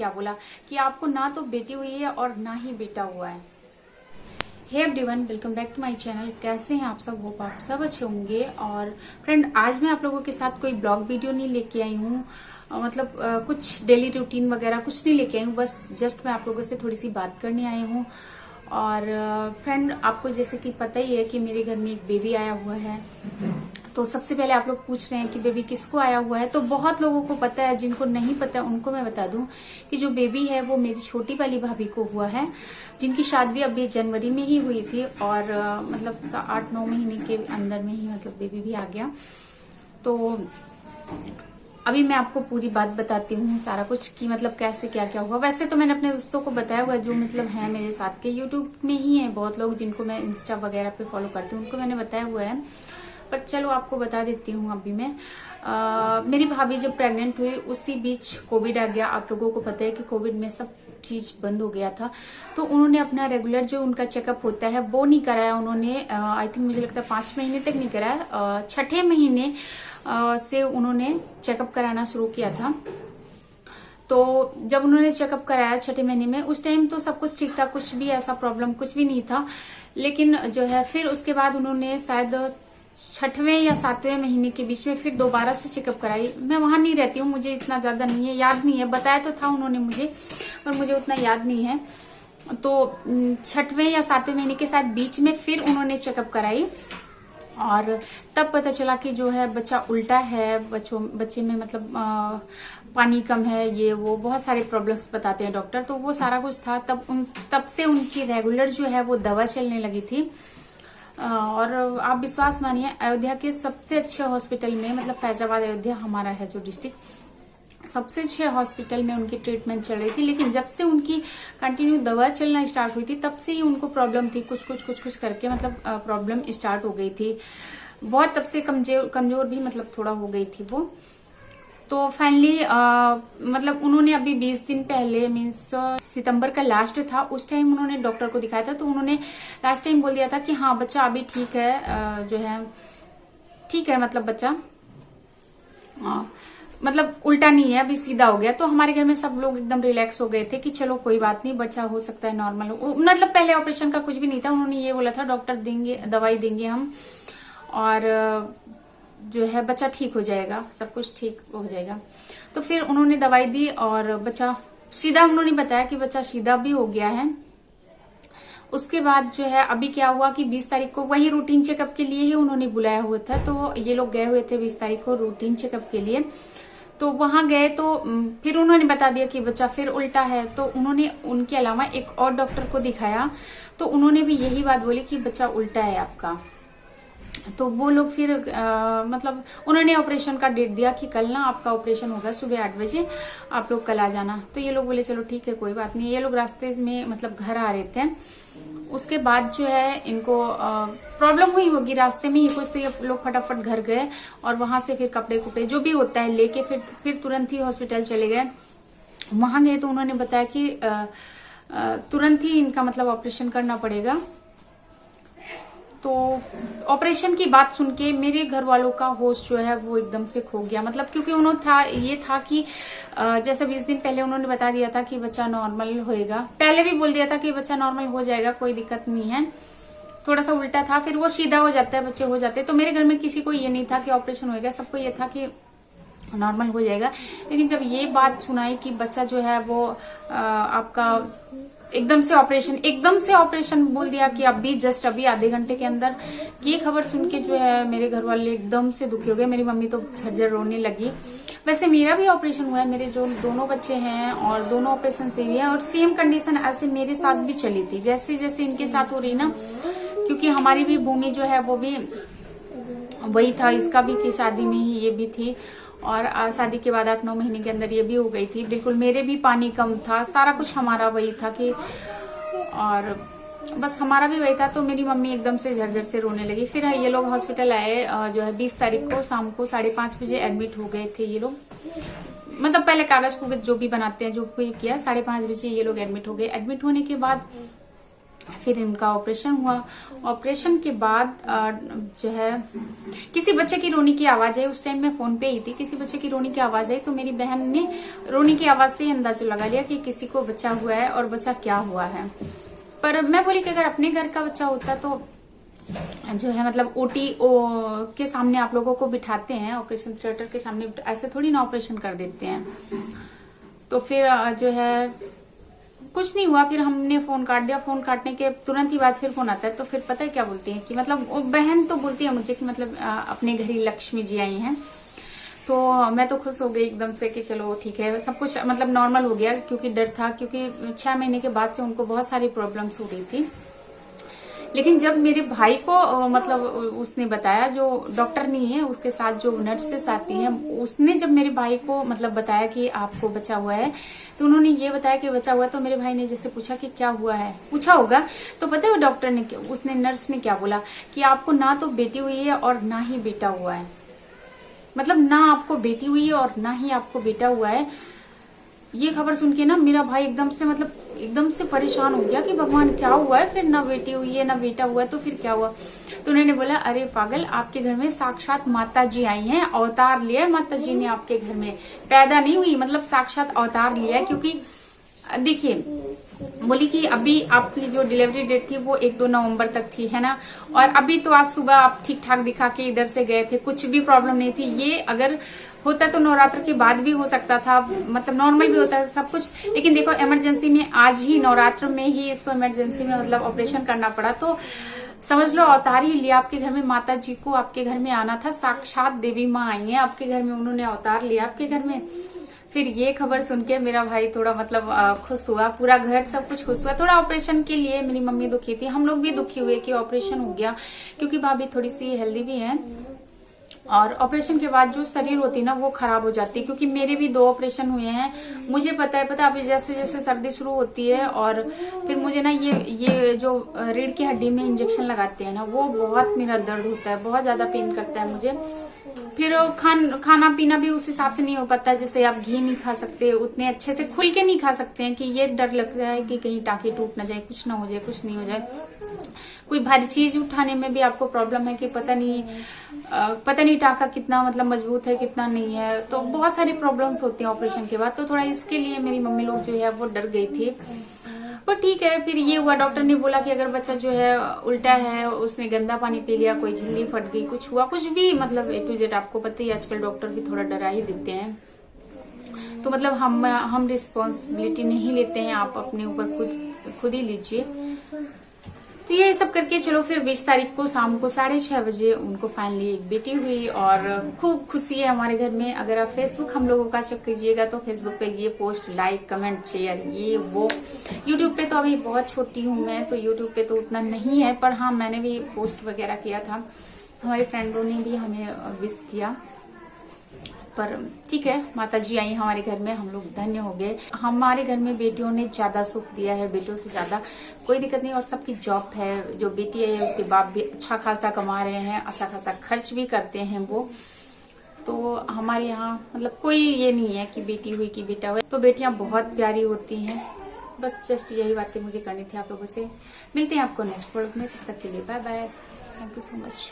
क्या बोला कि आपको ना तो बेटी हुई है और ना ही बेटा हुआ है। Hey everyone, welcome back to my channel. कैसे हैं आप सब? होप आप सब अच्छे होंगे। और फ्रेंड, आज मैं आप लोगों के साथ कोई ब्लॉग वीडियो नहीं लेके आई हूँ, कुछ डेली रूटीन वगैरह कुछ नहीं लेके आई हूँ। बस जस्ट मैं आप लोगों से थोड़ी सी बात करने आई हूँ। और फ्रेंड, आपको जैसे कि पता ही है कि मेरे घर में एक बेबी आया हुआ है। तो सबसे पहले आप लोग पूछ रहे हैं कि बेबी किसको आया हुआ है, तो बहुत लोगों को पता है। जिनको नहीं पता उनको मैं बता दूं कि जो बेबी है वो मेरी छोटी वाली भाभी को हुआ है, जिनकी शादी अभी जनवरी में ही हुई थी। और 8-9 महीने के अंदर में ही बेबी भी आ गया। तो अभी मैं आपको पूरी बात बताती हूँ, सारा कुछ कि कैसे क्या क्या हुआ। वैसे तो मैंने अपने दोस्तों को बताया हुआ, जो है मेरे साथ के यूट्यूब में ही है बहुत लोग, जिनको मैं इंस्टा वगैरह पे फॉलो करती हूँ, उनको मैंने बताया हुआ है। पर चलो आपको बता देती हूँ अभी मैं। मेरी भाभी जब प्रेग्नेंट हुई उसी बीच कोविड आ गया। आप लोगों को पता है कि कोविड में सब चीज बंद हो गया था। तो उन्होंने अपना रेगुलर जो उनका चेकअप होता है वो नहीं कराया उन्होंने। आई थिंक मुझे लगता है 5 महीने तक नहीं कराया। 6ठे महीने से उन्होंने चेकअप कराना शुरू किया था। तो जब उन्होंने चेकअप कराया 6ठे महीने में, उस टाइम तो सब कुछ ठीक था, कुछ भी ऐसा प्रॉब्लम कुछ भी नहीं था। लेकिन जो है फिर उसके बाद उन्होंने शायद 6वें या 7वें महीने के बीच में फिर दोबारा से चेकअप कराई। मैं वहां नहीं रहती हूँ, मुझे इतना ज्यादा नहीं है, याद नहीं है। बताया तो था उन्होंने मुझे, पर मुझे उतना याद नहीं है। तो 6वें या 7वें महीने के साथ बीच में फिर उन्होंने चेकअप कराई। और तब पता चला कि जो है बच्चा उल्टा है, बच्चे में पानी कम है, ये वो बहुत सारे प्रॉब्लम्स बताते हैं डॉक्टर। तो वो सारा कुछ था। तब से उनकी रेगुलर जो है वो दवा चलने लगी थी। और आप विश्वास मानिए, अयोध्या के सबसे अच्छे हॉस्पिटल में, फैजाबाद अयोध्या हमारा है जो डिस्ट्रिक्ट, सबसे अच्छे हॉस्पिटल में उनकी ट्रीटमेंट चल रही थी। लेकिन जब से उनकी कंटिन्यू दवा चलना स्टार्ट हुई थी, तब से ही उनको प्रॉब्लम थी, कुछ करके प्रॉब्लम स्टार्ट हो गई थी बहुत। तब से कमजोर भी थोड़ा हो गई थी वो। तो फाइनली उन्होंने अभी 20 दिन पहले, मीन्स सितंबर का लास्ट था, उस टाइम उन्होंने डॉक्टर को दिखाया था। तो उन्होंने लास्ट टाइम बोल दिया था कि हाँ बच्चा अभी ठीक है, जो है ठीक है, बच्चा उल्टा नहीं है, अभी सीधा हो गया। तो हमारे घर में सब लोग एकदम रिलैक्स हो गए थे कि चलो कोई बात नहीं, बच्चा हो सकता है नॉर्मल हो। पहले ऑपरेशन का कुछ भी नहीं था। उन्होंने ये बोला था डॉक्टर देंगे, दवाई देंगे हम, और जो है बच्चा ठीक हो जाएगा, सब कुछ ठीक हो जाएगा। तो फिर उन्होंने दवाई दी और बच्चा सीधा, उन्होंने बताया कि बच्चा सीधा भी हो गया है। उसके बाद जो है अभी क्या हुआ कि 20 तारीख को वही रूटीन चेकअप के लिए ही उन्होंने बुलाया हुआ था। तो ये लोग गए हुए थे 20 तारीख को रूटीन चेकअप के लिए। तो वहां गए तो फिर उन्होंने बता दिया कि बच्चा फिर उल्टा है। तो उन्होंने उनके अलावा एक और डॉक्टर को दिखाया, तो उन्होंने भी यही बात बोली कि बच्चा उल्टा है आपका। तो वो लोग फिर उन्होंने ऑपरेशन का डेट दिया कि कल ना आपका ऑपरेशन होगा, सुबह 8 बजे आप लोग कल आ जाना। तो ये लोग बोले चलो ठीक है, कोई बात नहीं। ये लोग रास्ते में घर आ रहे थे। उसके बाद जो है इनको प्रॉब्लम हुई होगी रास्ते में ही कुछ, तो ये लोग फटाफट घर गए और वहां से फिर कपड़े कुपड़े जो भी होता है लेके फिर तुरंत ही हॉस्पिटल चले गए। वहां गए तो उन्होंने बताया कि तुरंत ही इनका ऑपरेशन करना पड़ेगा। तो ऑपरेशन की बात सुन के मेरे घर वालों का होश जो है वो एकदम से खो गया। क्योंकि उन्होंने ये था कि जैसे 20 दिन पहले उन्होंने बता दिया था कि बच्चा नॉर्मल होएगा। पहले भी बोल दिया था कि बच्चा नॉर्मल हो जाएगा, कोई दिक्कत नहीं है। थोड़ा सा उल्टा था, फिर वो सीधा हो जाता है, बच्चे हो जाते हैं। तो मेरे घर में किसी को ये नहीं था कि ऑपरेशन होएगा, सबको ये था कि नॉर्मल हो जाएगा। लेकिन जब ये बात सुनाई कि बच्चा जो है वो आपका एकदम से ऑपरेशन बोल दिया कि अभी आधे घंटे के अंदर, ये खबर सुन के जो है मेरे घर वाले एकदम से दुखी हो गए। मेरी मम्मी तो झरझर रोने लगी। वैसे मेरा भी ऑपरेशन हुआ है, मेरे जो दोनों बच्चे हैं और दोनों ऑपरेशन से भी है, और सेम कंडीशन ऐसे मेरे साथ भी चली थी जैसे जैसे इनके साथ हो रही ना। क्योंकि हमारी भी भूमि जो है वो भी वही था, इसका भी की शादी में ही ये भी थी, और शादी के बाद 8-9 महीने के अंदर ये भी हो गई थी। बिल्कुल मेरे भी पानी कम था, सारा कुछ हमारा वही था कि, और बस हमारा भी वही था। तो मेरी मम्मी एकदम से झरझर से रोने लगी। फिर ये लोग हॉस्पिटल आए, जो है 20 तारीख को शाम को 5:30 बजे एडमिट हो गए थे ये लोग। पहले कागज कुगज जो भी बनाते हैं, जो कोई किया, 5:30 बजे ये लोग एडमिट हो गए। एडमिट होने के बाद फिर इनका ऑपरेशन हुआ। ऑपरेशन के बाद जो है किसी बच्चे की रोने की आवाज आई। उस टाइम मैं फोन पे ही थी। किसी बच्चे की रोने की आवाज आई तो मेरी बहन ने रोने की आवाज से ही अंदाजा लगा लिया कि किसी को बच्चा हुआ है और बच्चा क्या हुआ है। पर मैं बोली कि अगर अपने घर का बच्चा होता तो जो है मतलब ओटी के सामने आप लोगों को बिठाते हैं, ऑपरेशन थिएटर के सामने, ऐसे थोड़ी ना ऑपरेशन कर देते हैं। तो फिर जो है कुछ नहीं हुआ। फिर हमने फोन काट दिया। फोन काटने के तुरंत ही बाद फिर फोन आता है तो फिर पता है क्या बोलती है कि मतलब वो बहन तो बोलती है मुझे कि मतलब अपने घर ही लक्ष्मी जी आई हैं। तो मैं तो खुश हो गई एकदम से कि चलो ठीक है, सब कुछ मतलब नॉर्मल हो गया। क्योंकि डर था, क्योंकि 6 महीने के बाद से उनको बहुत सारी प्रॉब्लम्स हो रही थी। लेकिन जब मेरे भाई को मतलब उसने बताया, जो डॉक्टर नहीं है उसके साथ जो नर्सेस आती हैं, उसने जब मेरे भाई को मतलब बताया कि आपको बचा हुआ है, तो उन्होंने ये बताया कि बचा हुआ है। तो मेरे भाई ने जैसे पूछा कि क्या हुआ है, पूछा होगा। तो पता है वो डॉक्टर ने, उसने नर्स ने क्या बोला कि आपको ना तो बेटी हुई है और ना ही बेटा हुआ है। मतलब ना आपको बेटी हुई है और ना ही आपको बेटा हुआ है। ये खबर सुन के ना मेरा भाई एकदम से मतलब एकदम से परेशान हो गया कि भगवान क्या हुआ है, फिर ना बेटी हुई है ना बेटा हुआ है तो फिर क्या हुआ। तो उन्होंने बोला अरे पागल, आपके घर में साक्षात माता जी आई हैं, अवतार लिया है माता जी ने आपके घर में, पैदा नहीं हुई, मतलब साक्षात अवतार लिया है। क्योंकि देखिए बोली कि अभी आपकी जो डिलीवरी डेट थी वो 1-2 नवंबर तक थी, है ना। और अभी तो आज सुबह आप ठीक ठाक दिखा के इधर से गए थे, कुछ भी प्रॉब्लम नहीं थी। ये अगर होता तो नवरात्र के बाद भी हो सकता था, मतलब नॉर्मल भी होता है सब कुछ। लेकिन देखो इमरजेंसी में आज ही नवरात्र में ही इसको इमरजेंसी में मतलब ऑपरेशन करना पड़ा। तो समझ लो अवतार ही लिया। आपके घर में माता जी को आपके घर में आना था, साक्षात देवी माँ आई है आपके घर में, उन्होंने अवतार लिया आपके घर में। फिर ये खबर सुन के मेरा भाई थोड़ा मतलब खुश हुआ, पूरा घर सब कुछ खुश हुआ। थोड़ा ऑपरेशन के लिए मेरी मम्मी दुखी थी, हम लोग भी दुखी हुए कि ऑपरेशन हो गया, क्योंकि भाभी थोड़ी सी हेल्दी भी है। और ऑपरेशन के बाद जो शरीर होती है ना वो खराब हो जाती है। क्योंकि मेरे भी 2 ऑपरेशन हुए हैं, मुझे पता है अभी जैसे जैसे सर्दी शुरू होती है और फिर मुझे ना ये जो रीढ़ की हड्डी में इंजेक्शन लगाते हैं ना, वो बहुत मेरा दर्द होता है, बहुत ज्यादा पेन करता है मुझे। फिर खाना पीना भी उस हिसाब से नहीं हो पाता। जैसे आप घी नहीं खा सकते, उतने अच्छे से खुल के नहीं खा सकते हैं कि ये डर लगता है कि कहीं टाँके टूट ना जाए, कुछ ना हो जाए, कुछ नहीं हो जाए। कोई भारी चीज उठाने में भी आपको प्रॉब्लम है कि पता नहीं टाँका कितना मतलब मजबूत है कितना नहीं है। तो बहुत सारी प्रॉब्लम्स होती हैं ऑपरेशन के बाद। तो थोड़ा इसके लिए मेरी मम्मी लोग जो है वो डर गई थी। पर ठीक है, फिर ये हुआ, डॉक्टर ने बोला कि अगर बच्चा जो है उल्टा है, उसने गंदा पानी पी लिया, कोई झिल्ली फट गई, कुछ हुआ, कुछ भी मतलब A to Z। आपको पता ही आजकल डॉक्टर भी थोड़ा डरा ही देते हैं। तो मतलब हम रिस्पॉन्सिबिलिटी नहीं लेते हैं, आप अपने ऊपर खुद ही लीजिए। तो ये सब करके चलो फिर 20 तारीख को शाम को 6:30 बजे उनको फाइनली एक बेटी हुई और खूब खुशी है हमारे घर में। अगर आप फेसबुक हम लोगों का चेक कीजिएगा तो फेसबुक पे ये पोस्ट लाइक कमेंट शेयर ये वो। यूट्यूब पे तो अभी बहुत छोटी हूँ मैं, तो यूट्यूब पे तो उतना नहीं है, पर हाँ मैंने भी पोस्ट वगैरह किया था, हमारे फ्रेंडों ने भी हमें विश किया। पर ठीक है, माता जी आई हमारे घर में, हम लोग धन्य हो गए। हमारे घर में बेटियों ने ज्यादा सुख दिया है, बेटों से ज्यादा, कोई दिक्कत नहीं। और सबकी जॉब है, जो बेटी है उसके बाप भी अच्छा खासा कमा रहे हैं, अच्छा खासा खर्च भी करते हैं वो। तो हमारे यहाँ मतलब कोई ये नहीं है कि बेटी हुई कि बेटा हुआ। तो बेटियां बहुत प्यारी होती हैं। बस जस्ट यही बातें मुझे करनी थी आप लोगों से। मिलते हैं आपको नेक्स्ट व्लॉग में, तब तक के लिए bye bye, thank you so much.